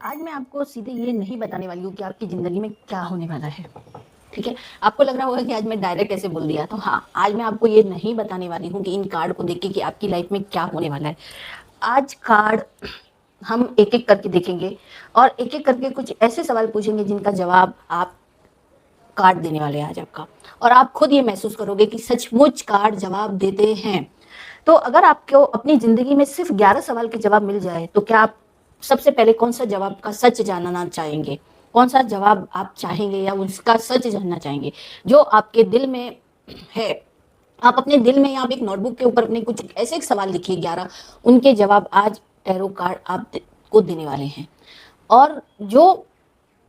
आज मैं आपको सीधे ये नहीं बताने वाली हूँ कि आपकी ज़िंदगी में क्या होने वाला है, ठीक है? आपको लग रहा होगा कि आज मैं डायरेक्ट ऐसे बोल दिया, तो हाँ, आज मैं आपको ये नहीं बताने वाली हूँ कि इन कार्ड को देख के कि आपकी लाइफ में क्या होने वाला है। आज कार्ड हम एक-एक करके देखेंगे और एक-एक करके कुछ ऐसे सवाल पूछेंगे जिनका जवाब आप कार्ड देने वाले हैं आज आपका, और आप खुद ये महसूस करोगे कि सचमुच कार्ड जवाब देते हैं। तो अगर आपको अपनी ज़िंदगी में सिर्फ़ 11 सवाल के जवाब मिल जाए, तो क्या आप सबसे पहले कौन-सा जवाब का सच जानना चाहेंगे? कौन-सा जवाब आप चाहेंगे या उसका सच जानना चाहेंगे? जो आपके दिल में है, आप अपने दिल में या आप एक नोटबुक के ऊपर अपने कुछ ऐसे सवाल लिखिए 11, उनके जवाब आज टैरो कार्ड आपको देने वाले हैं। और जो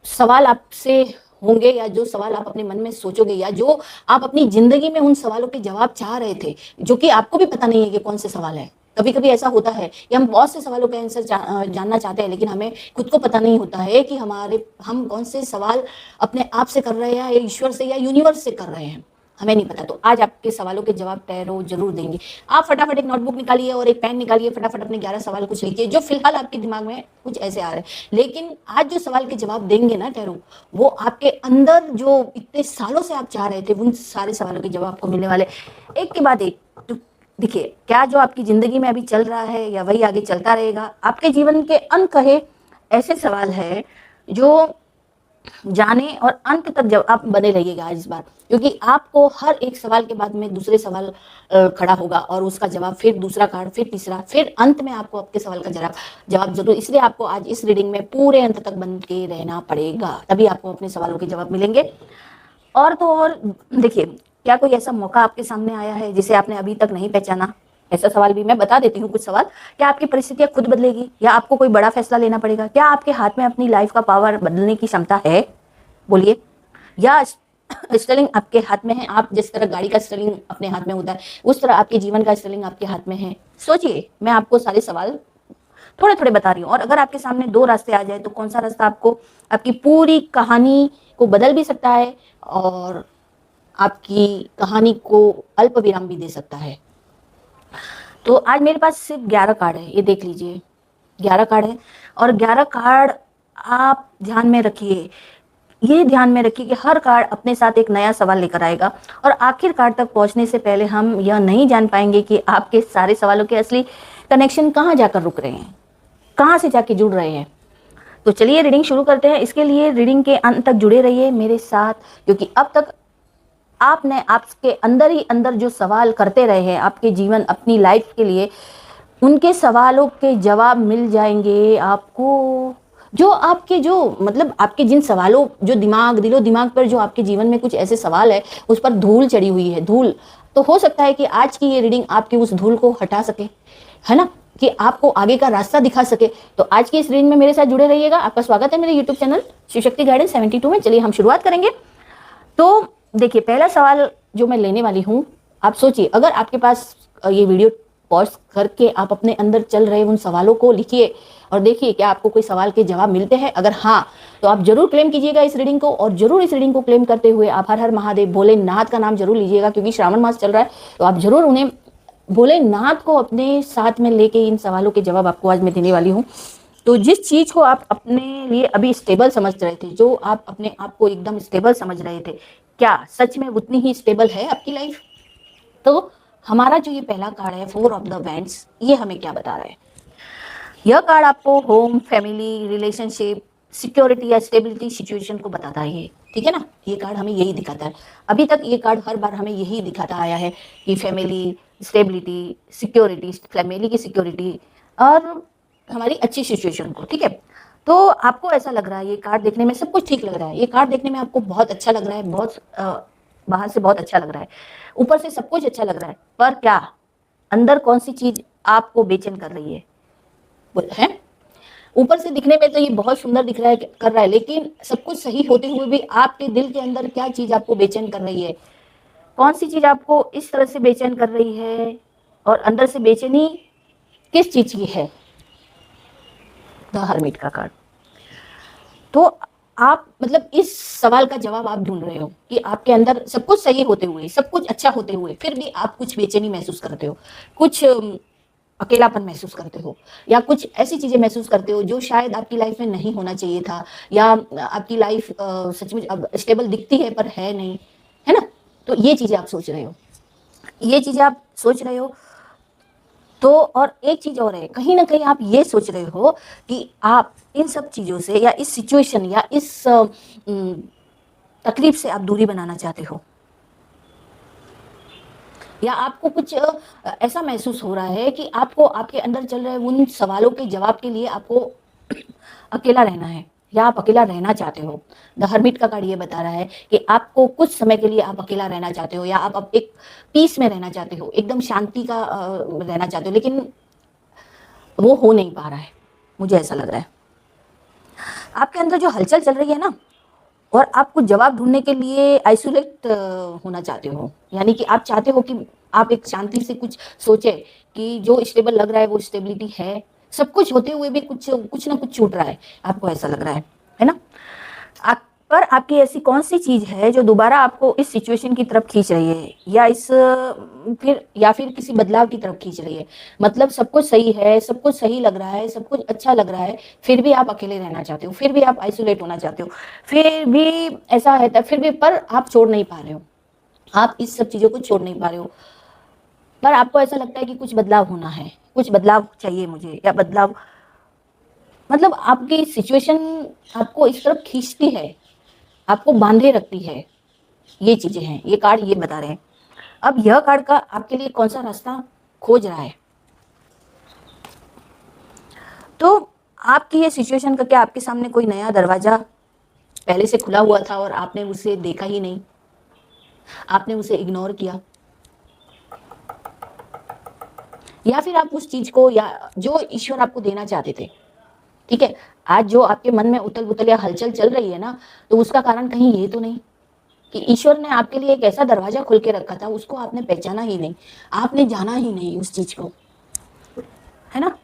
सवाल आपसे होंगे या जो सवाल आप अपने मन में सोचोगे या जो आप अपनी ज़िंदगी में उन सवालों के जवाब चाह रहे थे, जो कि आपको भी पता नहीं है कि कौन से सवाल है। कभी-कभी ऐसा होता है कि हम बहुत से सवालों के आंसर जानना चाहते हैं, लेकिन हमें खुद को पता नहीं होता है कि हम कौन से सवाल अपने आप से कर रहे हैं या ईश्वर से या यूनिवर्स से कर रहे हैं। हमें नहीं पता। तो आज आपके सवालों के जवाब टैरो ज़रूर देंगे। आप फटाफट एक नोटबुक निकालिए और एक पेन निकालिए, फटाफट अपने 11 सवाल कुछ लिखिए, जो फिलहाल आपके दिमाग में कुछ ऐसे आ रहे हैं। लेकिन आज जो सवाल के जवाब देंगे ना टैरो, वो आपके अंदर जो इतने सालों से आप चाह रहे थे, उन सारे सवालों के जवाब आपको मिलने वाले एक के बाद एक। तो देखिए, क्या जो आपकी ज़िंदगी में अभी चल रहा है या वही आगे चलता रहेगा? आपके जीवन के अनकहे ऐसे सवाल हैं जो जाने और अंत तक जब आप बने रहिएगा आज इस बार, क्योंकि आपको हर एक सवाल के बाद में दूसरे सवाल खड़ा होगा और उसका जवाब, फिर दूसरा कार्ड, फिर तीसरा, फिर अंत में आपको आपके सवाल का जवाब जरूर। इसलिए आपको आज इस रीडिंग में पूरे अंत तक बन के रहना पड़ेगा, तभी आपको अपने सवालों के जवाब मिलेंगे। और तो और देखिए, क्या कोई ऐसा मौका आपके सामने आया है जिसे आपने अभी तक नहीं पहचाना? ऐसा सवाल भी मैं बता देती हूँ कुछ सवाल। क्या आपकी परिस्थितियां खुद बदलेगी या आपको कोई बड़ा फैसला लेना पड़ेगा? क्या आपके हाथ में अपनी लाइफ का पावर बदलने की क्षमता है? बोलिए। या स्टेयरिंग आपके हाथ में है? आप जिस तरह गाड़ी का स्टेयरिंग अपने हाथ में होता है, उस तरह आपके जीवन का स्टेयरिंग आपके हाथ में है? सोचिए, मैं आपको सारे सवाल थोड़े थोड़े बता रही हूँ। और अगर आपके सामने दो रास्ते आ जाए, तो कौन सा रास्ता आपको आपकी पूरी कहानी को बदल भी सकता है और आपकी कहानी को अल्प विराम भी दे सकता है? तो आज मेरे पास सिर्फ 11 कार्ड है, ये देख लीजिए। 11 कार्ड है और 11 कार्ड आप ध्यान में रखिए। ये ध्यान में रखिए कि हर कार्ड अपने साथ एक नया सवाल लेकर आएगा और आखिर कार्ड तक पहुंचने से पहले हम यह नहीं जान पाएंगे कि आपके सारे सवालों के असली कनेक्शन कहाँ जाकर रुक रहे हैं, कहाँ से जाके जुड़ रहे हैं। तो चलिए रीडिंग शुरू करते हैं। इसके लिए रीडिंग के अंत तक जुड़े रहिए मेरे साथ, क्योंकि अब तक आपने आपके अंदर ही अंदर जो सवाल करते रहे हैं आपके जीवन, अपनी लाइफ के लिए, उनके सवालों के जवाब मिल जाएंगे आपको। जो आपके जो मतलब आपके जिन सवालों, जो दिलो दिमाग पर जो आपके जीवन में कुछ ऐसे सवाल है, उस पर धूल चढ़ी हुई है, धूल। तो हो सकता है कि आज की ये रीडिंग आपकी उस धूल को हटा सके, है ना, कि आपको आगे का रास्ता दिखा सके। तो आज की इस रीडिंग में मेरे साथ जुड़े रहिएगा। आपका स्वागत है मेरे YouTube channel Shiv Shakti guidance 72 में। चलिए हम शुरुआत करेंगे। तो देखिए, पहला सवाल जो मैं लेने वाली हूँ, आप सोचिए, अगर आपके पास ये वीडियो पॉज करके आप अपने अंदर चल रहे उन सवालों को लिखिए और देखिए क्या आपको कोई सवाल के जवाब मिलते हैं। अगर हाँ, तो आप जरूर क्लेम कीजिएगा इस रीडिंग को, और जरूर इस रीडिंग को क्लेम करते हुए आप हर हर महादेव भोलेनाथ का नाम जरूर लीजिएगा, क्योंकि श्रावण मास चल रहा है। तो आप जरूर उन्हें, भोलेनाथ को अपने साथ में लेके इन सवालों के जवाब आपको आज मैं देने वाली हूँ। तो जिस चीज को आप अपने लिए अभी स्टेबल समझ रहे थे, जो आप अपने आप को एकदम स्टेबल समझ रहे थे, क्या सच में उतनी ही स्टेबल है आपकी लाइफ? तो हमारा जो ये पहला कार्ड है, 4 ऑफ द वैंड्स, ये हमें क्या बता रहा है? यह कार्ड आपको होम, फैमिली, रिलेशनशिप, सिक्योरिटी या स्टेबिलिटी सिचुएशन को बताता है। ये ठीक है ना, ये कार्ड हमें यही दिखाता है। अभी तक ये कार्ड हर बार हमें यही दिखाता आया है कि फैमिली, स्टेबिलिटी, सिक्योरिटी, फैमिली की सिक्योरिटी और हमारी अच्छी सिचुएशन को। ठीक है, तो आपको ऐसा लग रहा है, ये कार्ड देखने में सब कुछ ठीक लग रहा है, ये कार्ड देखने में आपको बहुत अच्छा लग रहा है, बहुत बाहर से बहुत अच्छा लग रहा है, ऊपर से सब कुछ अच्छा लग रहा है, पर क्या अंदर कौन सी चीज आपको बेचैन कर रही है? ऊपर से दिखने में तो ये बहुत सुंदर दिख रहा है, कर रहा है, लेकिन सब कुछ सही होते हुए भी आपके दिल के अंदर क्या चीज आपको बेचैन कर रही है? कौन सी चीज आपको इस तरह से बेचैन कर रही है? और अंदर से बेचैनी किस चीज की है? द हर्मिट का कार्ड। तो आप मतलब इस सवाल का जवाब आप ढूंढ रहे हो कि आपके अंदर सब कुछ सही होते हुए, सब कुछ अच्छा होते हुए, फिर भी आप कुछ बेचैनी महसूस करते हो, कुछ अकेलापन महसूस करते हो या कुछ ऐसी चीजें महसूस करते हो जो शायद आपकी लाइफ में नहीं होना चाहिए था, या आपकी लाइफ सच में अब स्टेबल दिखती है पर है नहीं, है ना। तो ये चीजें आप सोच रहे हो, ये चीजें आप सोच रहे हो। तो और एक चीज और है, कहीं ना कहीं आप ये सोच रहे हो कि आप इन सब चीजों से या इस सिचुएशन या इस तकलीफ से आप दूरी बनाना चाहते हो, या आपको कुछ ऐसा महसूस हो रहा है कि आपको आपके अंदर चल रहे उन सवालों के जवाब के लिए आपको अकेला रहना है, या आप अकेला रहना चाहते हो। द हर्मिट का कार्ड ये बता रहा है कि आपको कुछ समय के लिए आप अकेला रहना चाहते हो, या आप अब एक पीस में रहना चाहते हो, एकदम शांति का रहना चाहते हो, लेकिन वो हो नहीं पा रहा है। मुझे ऐसा लग रहा है आपके अंदर जो हलचल चल रही है ना, और आप कुछ जवाब ढूंढने के लिए आइसोलेट होना चाहते हो, यानी कि आप चाहते हो कि आप एक शांति से कुछ सोचे कि जो स्टेबल लग रहा है वो स्टेबिलिटी है, सब कुछ होते हुए भी कुछ कुछ ना कुछ छूट रहा है, आपको ऐसा लग रहा है ना। आप पर आपकी ऐसी कौन सी चीज है जो दोबारा आपको इस सिचुएशन की तरफ खींच रही है, या इस फिर या फिर किसी बदलाव की तरफ खींच रही है। मतलब सब कुछ सही है, सब कुछ सही लग रहा है, सब कुछ अच्छा लग रहा है, फिर भी आप अकेले रहना चाहते हो, फिर भी आप आइसोलेट होना चाहते हो, फिर भी ऐसा है, फिर भी पर आप छोड़ नहीं पा रहे हो, आप इस सब चीजों को छोड़ नहीं पा रहे हो। पर आपको ऐसा लगता है कि कुछ बदलाव होना है, कुछ बदलाव चाहिए मुझे, या बदलाव मतलब आपकी सिचुएशन आपको इस तरफ खींचती है, आपको बांधे रखती है। ये चीजें हैं, ये कार्ड ये बता रहे हैं। अब यह कार्ड का आपके लिए कौन सा रास्ता खोज रहा है। तो आपकी ये सिचुएशन का क्या आपके सामने कोई नया दरवाजा पहले से खुला हुआ था और आपने उसे देखा ही नहीं, आपने उसे इग्नोर किया, या फिर आप उस चीज को या जो ईश्वर आपको देना चाहते थे, ठीक है, आज जो आपके मन में उथल पुथल या हलचल चल रही है ना, तो उसका कारण कहीं ये तो नहीं कि ईश्वर ने आपके लिए एक ऐसा दरवाजा खोल के रखा था, उसको आपने पहचाना ही नहीं, आपने जाना ही नहीं उस चीज को, है ना।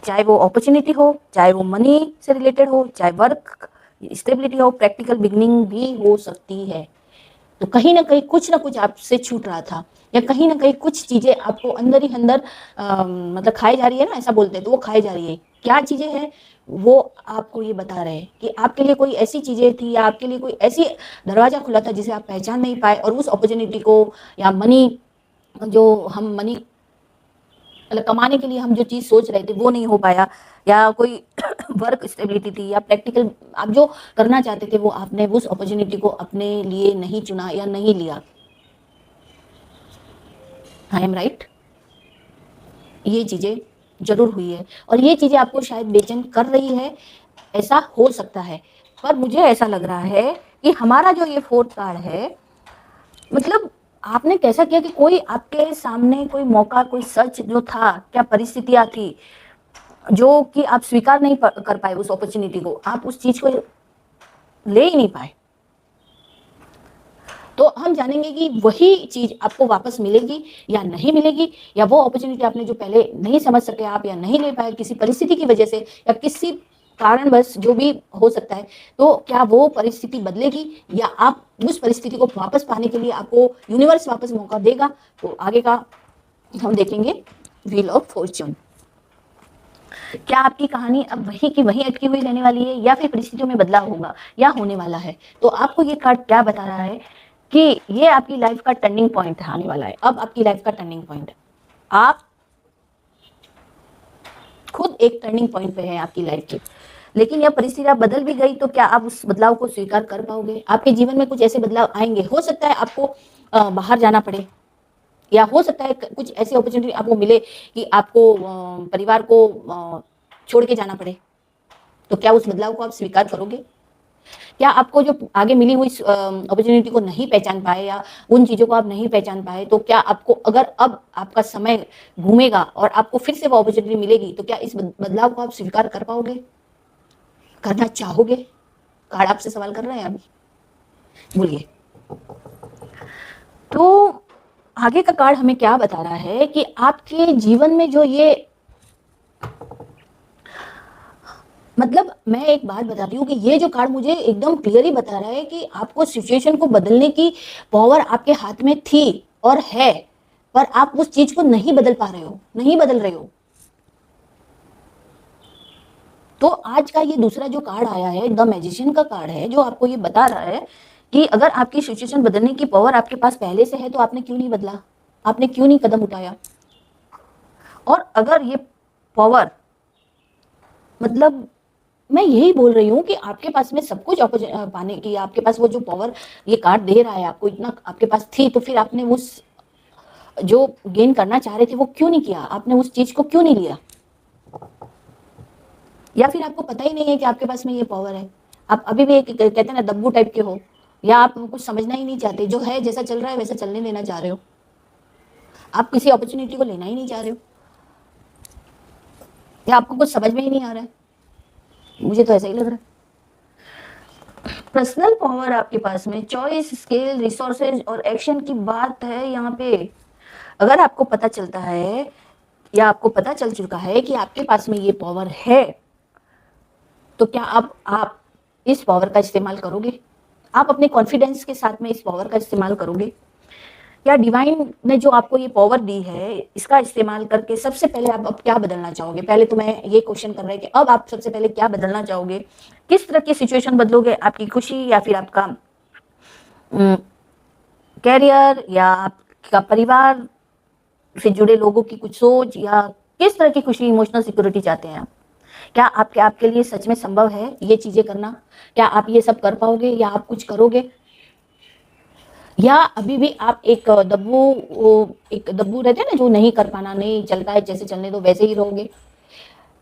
चाहे वो अपॉर्चुनिटी हो, चाहे वो मनी से रिलेटेड हो, चाहे वर्क स्टेबिलिटी हो, प्रैक्टिकल बिगनिंग भी हो सकती है। तो कहीं ना कहीं कुछ ना कुछ आपसे छूट रहा था, या कहीं ना कहीं कुछ चीजें आपको अंदर ही अंदर मतलब खाई जा रही है ना, ऐसा बोलते हैं, तो वो खाई जा रही है। क्या चीजें हैं वो आपको ये बता रहे हैं कि आपके लिए कोई ऐसी चीजें थी, या आपके लिए कोई ऐसी दरवाजा खुला था जिसे आप पहचान नहीं पाए, और उस अपॉर्चुनिटी को या मनी, जो हम मनी मतलब कमाने के लिए हम जो चीज सोच रहे थे वो नहीं हो पाया, या कोई वर्क स्टेबिलिटी थी, या प्रैक्टिकल आप जो करना चाहते थे वो आपने उस अपॉर्चुनिटी को अपने लिए नहीं चुना या नहीं लिया। आई एम राइट, ये चीजें जरूर हुई है, और ये चीजें आपको शायद बेचैन कर रही है, ऐसा हो सकता है। पर मुझे ऐसा लग रहा है कि हमारा जो ये फोर्थ कार्ड है, मतलब आपने कैसा किया कि कोई आपके सामने कोई मौका, कोई सच जो था, क्या परिस्थितियां थी जो कि आप स्वीकार नहीं कर पाए, उस अपॉर्चुनिटी को आप उस चीज को ले ही नहीं पाए। तो हम जानेंगे कि वही चीज आपको वापस मिलेगी या नहीं मिलेगी, या वो अपॉर्चुनिटी आपने जो पहले नहीं समझ सके आप, या नहीं ले पाए किसी परिस्थिति की वजह से, या किसी कारणवश जो भी हो सकता है, तो क्या वो परिस्थिति बदलेगी, या आप उस परिस्थिति को वापस पाने के लिए आपको यूनिवर्स वापस मौका देगा। तो आगे का हम देखेंगे व्हील ऑफ फॉर्च्यून। क्या आपकी कहानी अब वही की वही अटकी हुई रहने वाली है, या फिर परिस्थितियों में बदलाव होगा या होने वाला है। तो आपको ये कार्ड क्या बता रहा है कि ये आपकी लाइफ का टर्निंग पॉइंट आने वाला है। अब आपकी लाइफ का टर्निंग पॉइंट, आप खुद एक टर्निंग पॉइंट पे है आपकी लाइफ की, लेकिन यह परिस्थितियां बदल भी गई तो क्या आप उस बदलाव को स्वीकार कर पाओगे। आपके जीवन में कुछ ऐसे बदलाव आएंगे, हो सकता है आपको बाहर जाना पड़े, या हो सकता है कुछ ऐसी अपॉर्चुनिटी आपको मिले कि आपको परिवार को छोड़ के जाना पड़े। तो क्या उस बदलाव को आप स्वीकार करोगे। क्या आपको जो आगे मिली हुई अपॉर्चुनिटी को नहीं पहचान पाए, या उन चीजों को आप नहीं पहचान पाए, तो क्या आपको अगर अब आपका समय घूमेगा और आपको फिर से वो अपॉर्चुनिटी मिलेगी, तो क्या इस बदलाव को आप स्वीकार कर पाओगे, करना चाहोगे। कार्ड आपसे सवाल कर रहे हैं अभी, बोलिए। तो आगे का कार्ड हमें क्या बता रहा है कि आपके जीवन में जो ये, मतलब मैं एक बात बताती हूँ कि ये जो कार्ड मुझे एकदम क्लियरली बता रहा है कि आपको सिचुएशन को बदलने की पावर आपके हाथ में थी और है, पर आप उस चीज को नहीं बदल पा रहे हो, नहीं बदल रहे हो। तो आज का ये दूसरा जो कार्ड आया है, द मैजिशियन का कार्ड है, जो आपको ये बता रहा है कि अगर आपकी सिचुएशन बदलने की पावर आपके पास पहले से है तो आपने क्यों नहीं बदला, आपने क्यों नहीं कदम उठाया। और अगर ये पावर, मतलब मैं यही बोल रही हूँ कि आपके पास में सब कुछ पाने की, आपके पास वो जो पावर ये कार्ड दे रहा है आपको, इतना आपके पास थी, तो फिर आपने उस जो गेन करना चाह रहे थे वो क्यों नहीं किया, आपने उस चीज को क्यों नहीं लिया। या फिर आपको पता ही नहीं है कि आपके पास में ये पावर है, आप अभी भी एक कहते हैं ना दब्बू टाइप के हो, या आप कुछ समझना ही नहीं चाहते, जो है जैसा चल रहा है वैसा चलने देना चाह रहे हो, आप किसी अपॉर्चुनिटी को लेना ही नहीं चाह रहे हो, या आपको कुछ समझ में ही नहीं आ रहा है। मुझे तो ऐसा ही लग रहा है। पर्सनल पावर आपके पास में चॉइस, स्किल, रिसोर्सेज और एक्शन की बात है यहाँ पे। अगर आपको पता चलता है या आपको पता चल चुका है कि आपके पास में ये पावर है, तो क्या आप इस पावर का इस्तेमाल करोगे, आप अपने कॉन्फिडेंस के साथ में इस पावर का इस्तेमाल करोगे, या डिवाइन ने जो आपको ये पावर दी है इसका इस्तेमाल करके सबसे पहले आप अब क्या बदलना चाहोगे। पहले तो मैं ये क्वेश्चन कर रहा है कि अब आप सबसे पहले क्या बदलना चाहोगे, किस तरह की सिचुएशन बदलोगे, आपकी खुशी या फिर आपका कैरियर या आपका परिवार से जुड़े लोगों की कुछ सोच, या किस तरह की खुशी, इमोशनल सिक्योरिटी चाहते हैं आप। क्या आपके लिए सच में संभव है ये चीजें करना, क्या आप ये सब कर पाओगे या आप कुछ करोगे, या अभी भी आप एक दब्बू रहते हैं ना जो नहीं कर पाना, नहीं चलता है जैसे चलने दो वैसे ही रहोगे।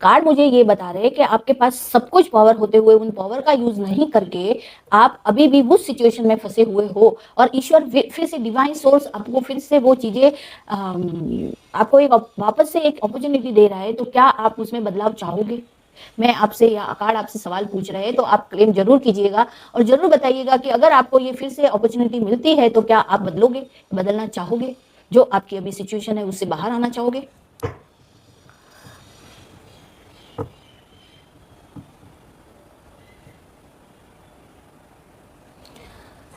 कार्ड मुझे ये बता रहे हैं कि आपके पास सब कुछ पावर होते हुए उन पावर का यूज नहीं करके आप अभी भी उस सिचुएशन में फंसे हुए हो, और ईश्वर फिर से, डिवाइन सोर्स आपको फिर से वो चीजें आपको एक वापस से एक अपॉर्चुनिटी दे रहा है, तो क्या आप उसमें बदलाव चाहोगे। मैं आपसे, या कार्ड आपसे सवाल पूछ रहे हैं, तो आप क्लेम जरूर कीजिएगा और जरूर बताइएगा कि अगर आपको ये फिर से अपॉर्चुनिटी मिलती है तो क्या आप बदलोगे, बदलना चाहोगे, जो आपकी अभी सिचुएशन है उससे बाहर आना चाहोगे।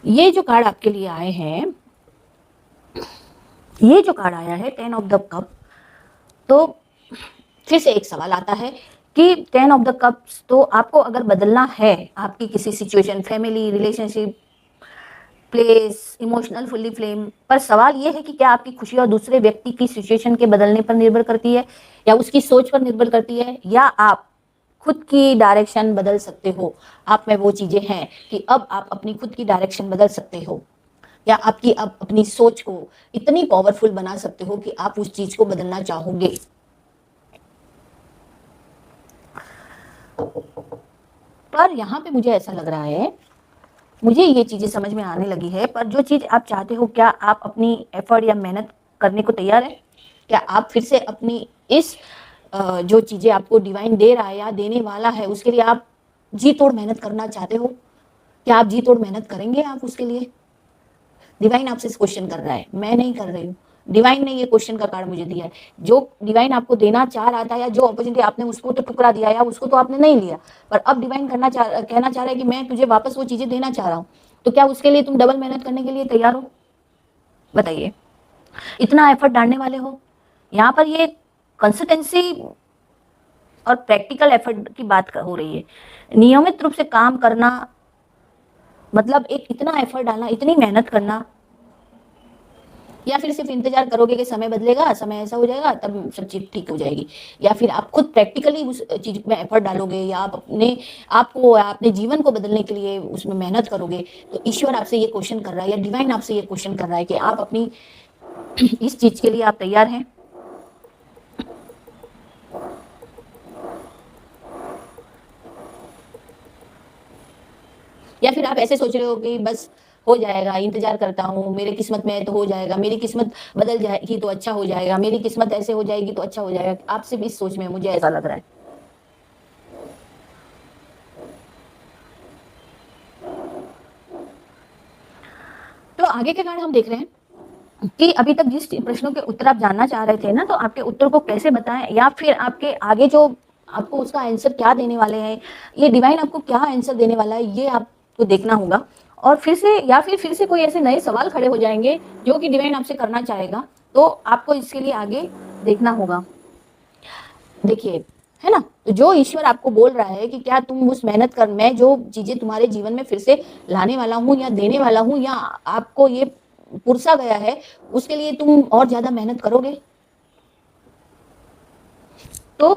ये जो कार्ड आपके लिए आए हैं, ये जो कार्ड आया है 10 ऑफ द कप, तो फिर से एक सवाल आता है कि 10 ऑफ द कप्स, तो आपको अगर बदलना है आपकी किसी situation, family, relationship, place, emotional fully flame, पर सवाल ये है कि क्या आपकी खुशी और दूसरे व्यक्ति की सिचुएशन के बदलने पर निर्भर करती है, या उसकी सोच पर निर्भर करती है, या आप खुद की डायरेक्शन बदल सकते हो। आप में वो चीजें हैं कि अब आप अपनी खुद की डायरेक्शन बदल सकते हो, या आपकी अब अपनी सोच को इतनी पावरफुल बना सकते हो कि आप उस चीज को बदलना चाहोगे। पर यहाँ पे मुझे ऐसा लग रहा है, मुझे ये चीजें समझ में आने लगी है, पर जो चीज आप चाहते हो, क्या आप अपनी एफर्ट या मेहनत करने को तैयार है, क्या आप फिर से अपनी इस जो चीजें आपको डिवाइन दे रहा है या देने वाला है उसके लिए आप जी तोड़ मेहनत करना चाहते हो, क्या आप जी तोड़ मेहनत करेंगे आप उसके लिए। डिवाइन आपसे क्वेश्चन कर रहा है, मैं नहीं कर रही हूँ, डिवाइन ने ये क्वेश्चन का कार्ड मुझे दिया है। जो डिवाइन आपको देना चाह रहा था, या जो अपॉर्चुनिटी आपने उसको तो ठुकरा दिया, या उसको तो आपने नहीं लिया, पर अब डिवाइन कहना चाह रहा है कि मैं तुझे वापस वो चीजें देना चाह रहा हूँ, तो क्या उसके लिए तुम डबल मेहनत करने के लिए तैयार हो, बताइए। इतना एफर्ट डालने वाले हो। यहाँ पर ये कंसिस्टेंसी और प्रैक्टिकल एफर्ट की बात हो रही है। नियमित रूप से काम करना, मतलब एक इतना एफर्ट डालना, इतनी मेहनत करना, या फिर सिर्फ इंतजार करोगे कि समय बदलेगा, समय ऐसा हो जाएगा तब सब चीज ठीक हो जाएगी, या फिर आप खुद प्रैक्टिकली उस चीज में एफर्ट डालोगे, या आप अपने जीवन को बदलने के लिए उसमें मेहनत करोगे। तो ईश्वर आपसे ये क्वेश्चन कर रहा है, या डिवाइन आपसे ये क्वेश्चन कर रहा है कि आप अपनी इस चीज के लिए आप तैयार हैं। या फिर आप ऐसे सोच रहे हो कि बस हो जाएगा, इंतजार करता हूँ, मेरे किस्मत में है तो हो जाएगा, मेरी किस्मत बदल जाएगी तो अच्छा हो जाएगा, मेरी किस्मत ऐसे हो जाएगी तो अच्छा हो जाएगा। आप सिर्फ इस सोच में, मुझे ऐसा लग रहा है। तो आगे के कार्ड हम देख रहे हैं कि अभी तक जिस प्रश्नों के उत्तर आप जानना चाह रहे थे ना, तो आपके उत्तर को कैसे बताएं, या फिर आपके आगे जो आपको उसका आंसर क्या देने वाले हैं, ये डिवाइन आपको क्या आंसर देने वाला है, ये आपको देखना होगा। और फिर से कोई ऐसे नए सवाल खड़े हो जाएंगे जो कि डिवाइन आपसे करना चाहेगा, तो आपको इसके लिए आगे देखना होगा। देखिए, है ना, तो जो ईश्वर आपको बोल रहा है कि क्या तुम उस मेहनत कर, मैं जो चीजें तुम्हारे जीवन में फिर से लाने वाला हूँ या देने वाला हूँ या आपको ये पुरसा गया है, उसके लिए तुम और ज्यादा मेहनत करोगे। तो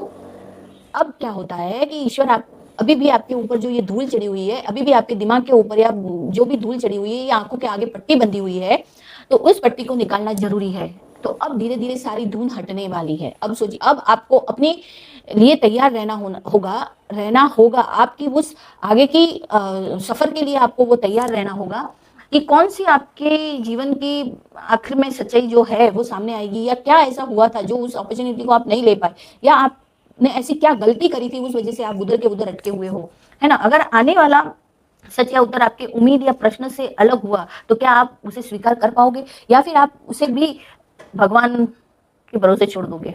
अब क्या होता है कि ईश्वर आप अभी भी आपके ऊपर जो ये धूल चढ़ी हुई है, अभी भी आपके दिमाग के ऊपर या जो भी धूल चढ़ी हुई है, या आंखों के आगे पट्टी बंधी हुई है, तो उस पट्टी को निकालना जरूरी है। तो अब धीरे धीरे सारी धूल हटने वाली है। अब सोचिए, अब आपको अपने लिए तैयार रहना होगा आपकी उस आगे की सफर के लिए आपको वो तैयार रहना होगा कि कौन सी आपके जीवन की आखिर में सच्चाई जो है वो सामने आएगी, या क्या ऐसा हुआ था जो उस अपॉर्चुनिटी को आप नहीं ले पाए, या आपने ऐसी क्या गलती करी थी उस वजह से आप उधर के उधर अटके हुए हो, है ना। अगर आने वाला सच या उत्तर आपके उम्मीद या प्रश्न से अलग हुआ तो क्या आप उसे स्वीकार कर पाओगे, या फिर आप उसे भी भगवान के भरोसे छोड़ दोगे।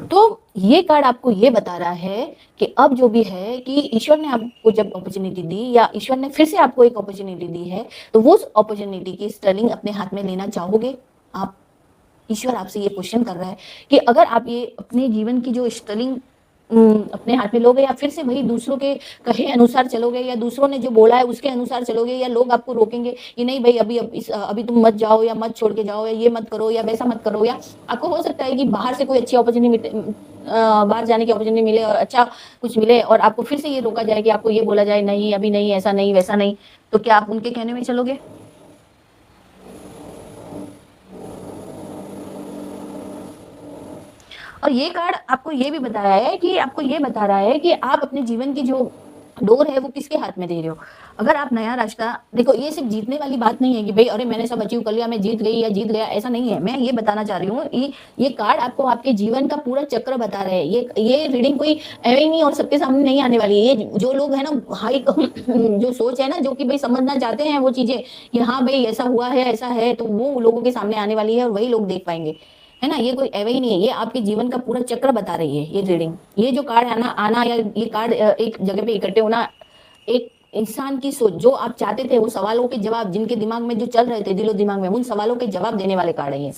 तो ये कार्ड आपको ये बता रहा है कि अब जो भी है कि ईश्वर ने आपको जब अपॉर्चुनिटी दी, या ईश्वर ने फिर से आपको एक अपॉर्चुनिटी दी है, तो वो उस अपॉर्चुनिटी की स्टर्लिंग अपने हाथ में लेना चाहोगे आप। ईश्वर आपसे ये क्वेश्चन कर रहा है कि अगर आप ये अपने जीवन की जो स्टर्लिंग अपने हाथ में लोगे, या फिर से वही दूसरों के कहे अनुसार चलोगे, या दूसरों ने जो बोला है उसके अनुसार चलोगे, या लोग आपको रोकेंगे कि नहीं भाई अभी तुम मत जाओ, या मत छोड़ के जाओ, या ये मत करो, या वैसा मत करो, या आपको हो सकता है कि बाहर से कोई अच्छी अपॉर्चुनिटी बाहर जाने की अपॉर्चुनिटी मिले और अच्छा कुछ मिले, और आपको फिर से ये रोका जाए कि आपको ये बोला जाए नहीं अभी नहीं, ऐसा नहीं वैसा नहीं, तो क्या आप उनके कहने में चलोगे। और ये कार्ड आपको ये भी बताया है कि आपको ये बता रहा है कि आप अपने जीवन की जो डोर है वो किसके हाथ में दे रहे हो। अगर आप नया रास्ता देखो, ये सिर्फ जीतने वाली बात नहीं है कि भाई अरे मैंने सब अचीव कर लिया, मैं जीत गई या जीत गया, ऐसा नहीं है। मैं ये बताना चाह रही हूँ, ये कार्ड आपको आपके जीवन का पूरा चक्र बता रहे हैं। ये रीडिंग कोई एवं नहीं और सबके सामने नहीं आने वाली है। ये जो लोग है ना हाई जो सोच है ना, जो कि भाई समझना चाहते हैं वो चीजें कि हाँ भाई ऐसा हुआ है ऐसा है, तो वो लोगों के सामने आने वाली है और वही लोग देख पाएंगे, है ना। ये कोई एवं ही नहीं है, ये आपके जीवन का पूरा चक्र बता रही है ये रीडिंग। ये जो कार्ड आना आना या ये कार्ड एक जगह पे इकट्ठे होना, एक इंसान की सोच, जो आप चाहते थे वो सवालों के जवाब जिनके दिमाग में जो चल रहे थे दिलो दिमाग में, उन सवालों के जवाब देने वाले कार्ड है ये।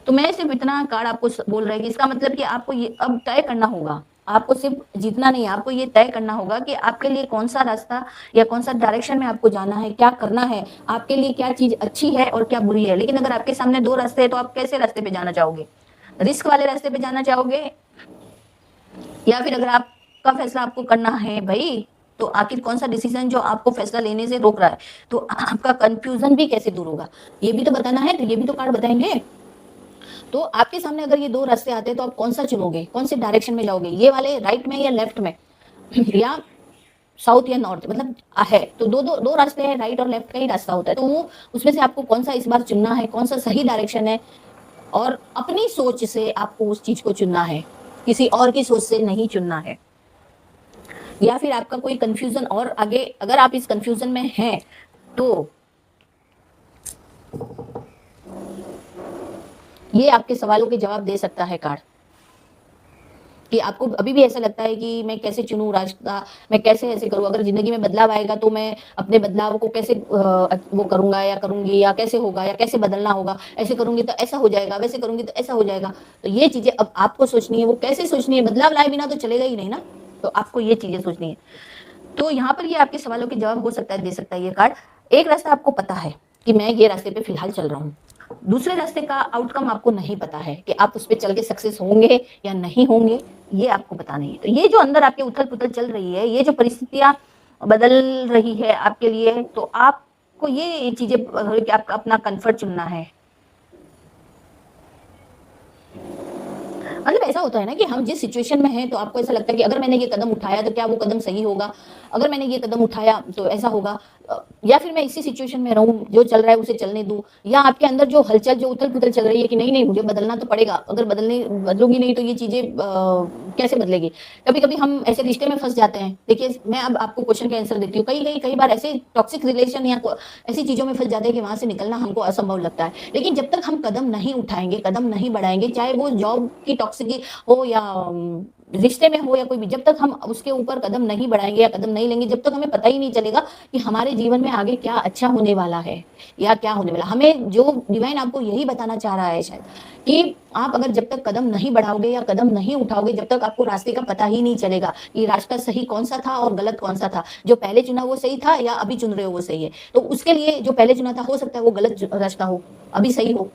तो मैं सिर्फ इतना कार्ड आपको बोल रहा है कि इसका मतलब कि आपको ये अब तय करना होगा, आपको सिर्फ जीतना नहीं, आपको ये तय करना होगा कि आपके लिए कौन सा रास्ता या कौन सा डायरेक्शन में आपको जाना है, क्या करना है, आपके लिए क्या चीज अच्छी है और क्या बुरी है। लेकिन अगर आपके सामने दो रास्ते हैं तो आप कैसे रास्ते पे जाना चाहोगे, रिस्क वाले रास्ते पे जाना चाहोगे, या फिर अगर आपका फैसला आपको करना है भाई, तो आखिर कौन सा डिसीजन जो आपको फैसला लेने से रोक रहा है, तो आपका कंफ्यूजन भी कैसे दूर होगा, ये भी तो बताना है। तो ये भी तो कार्ड बताएंगे। तो आपके सामने अगर ये दो रास्ते आते हैं तो आप कौन सा चुनोगे, कौन से डायरेक्शन में जाओगे, ये वाले राइट में या लेफ्ट में, या साउथ या नॉर्थ, मतलब है तो दो रास्ते हैं, राइट और लेफ्ट का ही रास्ता होता है। तो वो उसमें से आपको कौन सा इस बार चुनना है, कौन सा सही डायरेक्शन है, और अपनी सोच से आपको उस चीज को चुनना है, किसी और की सोच से नहीं चुनना है। या फिर आपका कोई कंफ्यूजन और आगे, अगर आप इस कंफ्यूजन में हैं तो ये आपके सवालों के जवाब दे सकता है कार्ड, कि आपको अभी भी ऐसा लगता है कि मैं कैसे चुनूं रास्ता, मैं कैसे ऐसे करूं, अगर जिंदगी में बदलाव आएगा तो मैं अपने बदलाव को कैसे वो करूंगा या करूंगी, या कैसे होगा, या कैसे बदलना होगा, ऐसे करूंगी तो ऐसा हो जाएगा, वैसे करूंगी तो ऐसा हो जाएगा। तो ये चीजें अब आपको सोचनी है, वो कैसे सोचनी है, बदलाव लाए बिना तो चलेगा ही नहीं ना, तो आपको ये चीजें सोचनी है। तो यहाँ पर ये आपके सवालों के जवाब हो सकता है, दे सकता है ये कार्ड। एक रास्ता आपको पता है कि मैं ये रास्ते पे फिलहाल चल रहा हूँ, दूसरे रास्ते का आउटकम आपको नहीं पता है कि आप उस पर चल के सक्सेस होंगे या नहीं होंगे, ये आपको पता नहीं है। तो ये जो अंदर आपके उथल पुथल चल रही है, ये जो परिस्थितियां बदल रही है आपके लिए, तो आपको ये चीजें आपका अपना कंफर्ट चुनना है। मतलब ऐसा होता है ना कि हम जिस सिचुएशन में हैं तो आपको ऐसा लगता है कि अगर मैंने ये कदम उठाया तो क्या वो कदम सही होगा, अगर मैंने ये कदम उठाया तो ऐसा होगा, या फिर मैं इसी सिचुएशन में रहूं, जो चल रहा है उसे चलने दूं, या आपके अंदर जो हलचल जो उथल पुथल चल रही है कि नहीं नहीं मुझे बदलना तो पड़ेगा, अगर बदलूंगी नहीं तो ये चीजें कैसे बदलेगी। कभी कभी हम ऐसे रिश्ते में फंस जाते हैं। देखिए मैं अब आपको क्वेश्चन का आंसर देती हूँ। कई बार ऐसे टॉक्सिक रिलेशन या ऐसी चीजों में फंस जाते हैं कि वहां से निकलना हमको असंभव लगता है। लेकिन जब तक हम कदम नहीं उठाएंगे, कदम नहीं बढ़ाएंगे, चाहे वो जॉब की टॉक्सिक हो या रिश्ते में हो या कोई भी, जब तक हम उसके ऊपर कदम नहीं बढ़ाएंगे या कदम नहीं लेंगे, जब तक हमें पता ही नहीं चलेगा कि हमारे जीवन में आगे क्या अच्छा होने वाला है या क्या होने वाला। हमें जो डिवाइन आपको यही बताना चाह रहा है शायद, कि आप अगर जब तक कदम नहीं बढ़ाओगे या कदम नहीं उठाओगे, जब तक आपको रास्ते का पता ही नहीं चलेगा कि रास्ता सही कौन सा था और गलत कौन सा था, जो पहले चुना वो सही था या अभी चुन रहे हो वो सही है, तो उसके लिए जो पहले चुना था हो सकता है वो गलत रास्ता हो, अभी सही हो।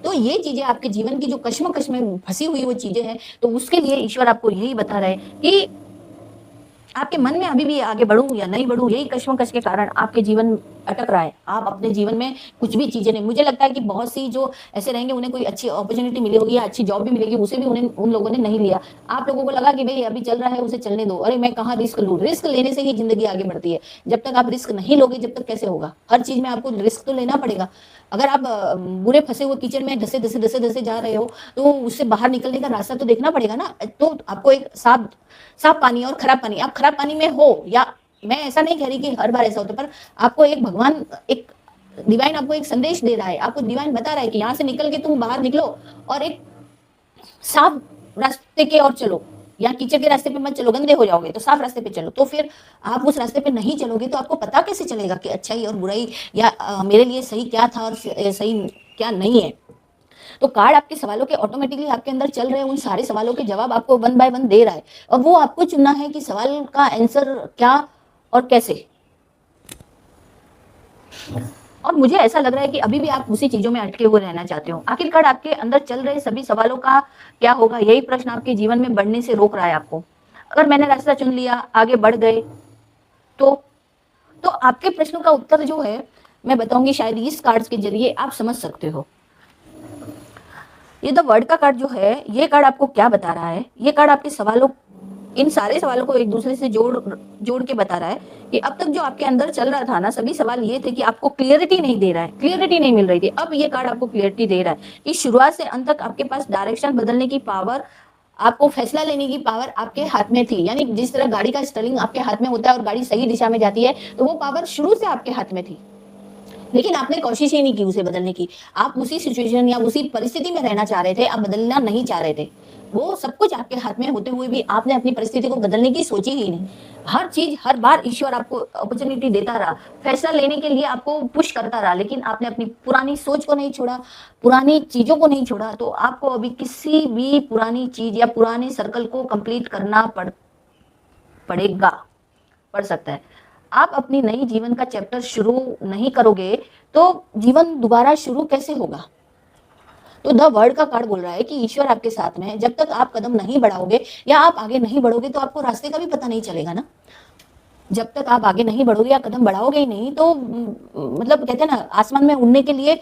तो ये चीजें आपके जीवन की जो कश्मकश में फंसी हुई वो चीजें हैं, तो उसके लिए ईश्वर आपको यही बता रहे हैं कि आपके मन में अभी भी आगे बढ़ूं या नहीं बढ़ूं, यही कश्मकश के कारण आपके जीवन अटक रहा है। आप अपने जीवन में कुछ भी चीजें नहीं, मुझे लगता है कि बहुत सी जो ऐसे रहेंगे उन्हें कोई अच्छी अपॉर्चुनिटी मिली होगी या अच्छी जॉब भी मिलेगी, उसे भी उन्हें उन लोगों ने नहीं लिया। आप लोगों को लगा कि भाई अभी चल रहा है उसे चलने दो, अरे मैं कहाँ रिस्क लूं। रिस्क लेने से ही जिंदगी आगे बढ़ती है। जब तक आप रिस्क नहीं लोगे जब तक कैसे होगा। हर चीज में आपको रिस्क तो लेना पड़ेगा। अगर आप बुरे फंसे हुए कीचड़ में धसे धसे धसे धसे जा रहे हो तो उससे बाहर निकलने का रास्ता तो देखना पड़ेगा ना। तो आपको एक साफ साफ पानी और खराब पानी, आप खराब पानी में हो, या मैं ऐसा नहीं कह रही कि हर बार ऐसा होता है, पर आपको एक भगवान, एक डिवाइन आपको एक संदेश दे रहा है, आपको डिवाइन बता रहा है कि यहाँ से निकल के तुम बाहर निकलो और एक साफ रास्ते के और चलो, या कीचड़ के रास्ते पे मत चलो, गंदे हो जाओगे, तो साफ रास्ते पे चलो। तो फिर आप उस रास्ते पे नहीं चलोगे तो आपको पता कैसे चलेगा कि अच्छाई और बुराई या मेरे लिए सही क्या था और सही क्या नहीं है। तो कार्ड आपके सवालों के ऑटोमेटिकली आपके अंदर चल रहे हैं, उन सारे सवालों के जवाब आपको वन बाय वन दे रहा है, और वो आपको चुनना है कि सवाल का आंसर क्या और कैसे। और मुझे ऐसा लग रहा है कि अभी भी आप उसी चीजों में अटके हुए रहना चाहते हो। आखिरकार आपके अंदर चल रहे सभी सवालों का क्या होगा, यही प्रश्न आपके जीवन में बढ़ने से रोक रहा है आपको। अगर मैंने रास्ता चुन लिया, आगे बढ़ गए, तो आपके प्रश्नों का उत्तर जो है मैं बताऊंगी, शायद इस कार्ड्स के जरिए आप समझ सकते हो। ये द वर्ड का कार्ड जो है, ये कार्ड आपको क्या बता रहा है, ये कार्ड आपके सवालों, इन सारे सवालों को एक दूसरे से जोड़ के बता रहा है कि अब तक जो आपके अंदर चल रहा था ना, सभी सवाल ये थे कि आपको क्लियरिटी नहीं दे रहा है, क्लियरिटी नहीं मिल रही थी। अब ये कार्ड आपको क्लियरिटी दे रहा है कि शुरुआत से अंत तक आपके पास डायरेक्शन बदलने की पावर, आपको फैसला लेने की पावर आपके हाथ में थी। यानी जिस तरह गाड़ी का स्टीयरिंग आपके हाथ में होता है और गाड़ी सही दिशा में जाती है, तो वो पावर शुरू से आपके हाथ में थी, लेकिन आपने कोशिश ही नहीं की उसे बदलने की। आप उसी सिचुएशन या उसी परिस्थिति में रहना चाह रहे थे, आप बदलना नहीं चाह रहे थे। वो सब कुछ आपके हाथ में होते हुए भी आपने अपनी परिस्थिति को बदलने की सोची ही नहीं। हर चीज, हर बार ईश्वर आपको अपॉर्चुनिटी देता रहा, फैसला लेने के लिए आपको पुश करता रहा, लेकिन आपने अपनी पुरानी सोच को नहीं छोड़ा, पुरानी चीजों को नहीं छोड़ा। तो आपको अभी किसी भी पुरानी चीज या पुराने सर्कल को कंप्लीट करना पड़ेगा, पड़ सकता है। आप अपनी नई जीवन का चैप्टर शुरू नहीं करोगे तो जीवन दोबारा शुरू कैसे होगा। तो द वर्ड का कार्ड बोल रहा है कि ईश्वर आपके साथ में है। जब तक आप कदम नहीं बढ़ाओगे या आप आगे नहीं बढ़ोगे तो आपको रास्ते का भी पता नहीं चलेगा ना। जब तक आप आगे नहीं बढ़ोगे या कदम बढ़ाओगे ही नहीं, तो मतलब कहते हैं ना, आसमान में उड़ने के लिए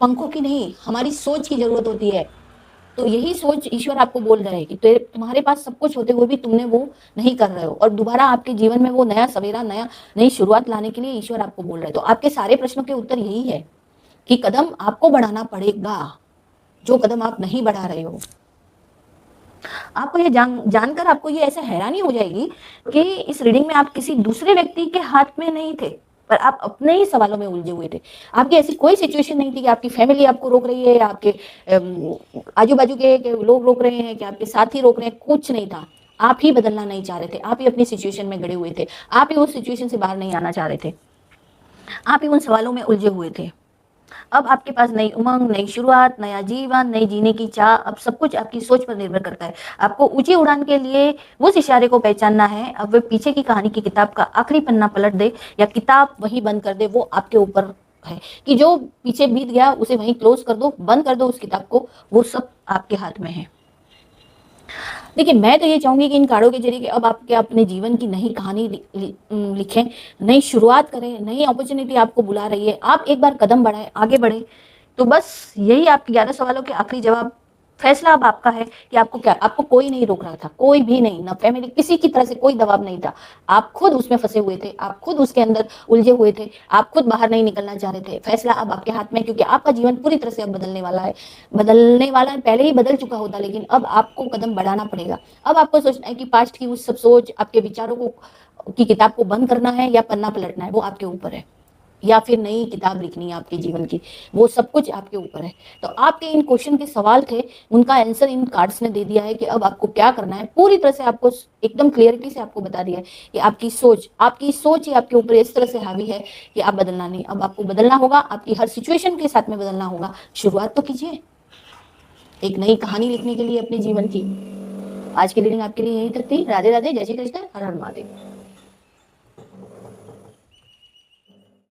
पंखों की नहीं, हमारी सोच की जरूरत होती है। तो यही सोच ईश्वर आपको बोल रहा है कि तुम्हारे पास सब कुछ होते हुए भी तुमने वो नहीं कर रहे हो, और दोबारा आपके जीवन में वो नया सवेरा, नई शुरुआत लाने के लिए ईश्वर आपको बोल रहा है। तो आपके सारे प्रश्नों के उत्तर यही है कि कदम आपको बढ़ाना पड़ेगा, जो कदम आप नहीं बढ़ा रहे हो। आपको ये जानकर आपको ये ऐसे हैरानी हो जाएगी कि इस रीडिंग में आप किसी दूसरे व्यक्ति के हाथ में नहीं थे, पर आप अपने ही सवालों में उलझे हुए थे। आपकी ऐसी कोई सिचुएशन नहीं थी कि आपकी फैमिली आपको रोक रही है या आपके आजू बाजू के लोग रोक रहे हैं कि आपके साथी रोक रहे हैं, कुछ नहीं था। आप ही बदलना नहीं चाह रहे थे, आप ही अपनी सिचुएशन में गड़े हुए थे, आप ही उस सिचुएशन से बाहर नहीं आना चाह रहे थे, आप ही उन सवालों में उलझे हुए थे। अब आपके पास नई उमंग, नई शुरुआत, नया जीवन, नई जीने की चाह, अब सब कुछ आपकी सोच पर निर्भर करता है। आपको ऊंची उड़ान के लिए उस इशारे को पहचानना है। अब वे पीछे की कहानी की किताब का आखिरी पन्ना पलट दे या किताब वहीं बंद कर दे, वो आपके ऊपर है कि जो पीछे बीत गया उसे वहीं क्लोज कर दो, बंद कर दो उस किताब को, वो सब आपके हाथ में है। देखिए, मैं तो ये चाहूंगी कि इन कार्डों के जरिए अब आपके अपने जीवन की नई कहानी लिखें, नई शुरुआत करें, नई अपॉर्चुनिटी आपको बुला रही है, आप एक बार कदम बढ़ाएं, आगे बढ़े। तो बस यही आपके 11 सवालों के आखिरी जवाब। फैसला अब आपका है कि आपको क्या, आपको कोई नहीं रोक रहा था, कोई भी नहीं, ना फैमिली, किसी की तरह से कोई दबाव नहीं था। आप खुद उसमें फंसे हुए थे, आप खुद उसके अंदर उलझे हुए थे, आप खुद बाहर नहीं निकलना चाह रहे थे। फैसला अब आपके हाथ में, क्योंकि आपका जीवन पूरी तरह से अब बदलने वाला है, पहले ही बदल चुका होता, लेकिन अब आपको कदम बढ़ाना पड़ेगा। अब आपको सोचना है कि पास्ट की उस सब सोच, आपके विचारों को की किताब को बंद करना है या पन्ना पलटना है, वो आपके ऊपर है। या फिर नई किताब लिखनी है आपके जीवन की, वो सब कुछ आपके ऊपर है। तो आपके इन क्वेश्चन के सवाल थे, उनका आंसर इन कार्ड्स ने दे दिया है कि अब आपको क्या करना है। पूरी तरह से आपको एकदम क्लियरिटी से आपको बता दिया है कि आपकी सोच ही आपके ऊपर इस तरह से हावी है कि आप बदलना नहीं। अब आपको बदलना होगा, आपकी हर सिचुएशन के साथ में बदलना होगा। शुरुआत तो कीजिए एक नई कहानी लिखने के लिए अपने जीवन की। आज की रीडिंग आपके लिए यहीं तक थी। राधे राधे, जय श्री कृष्ण, हर हर महादेव।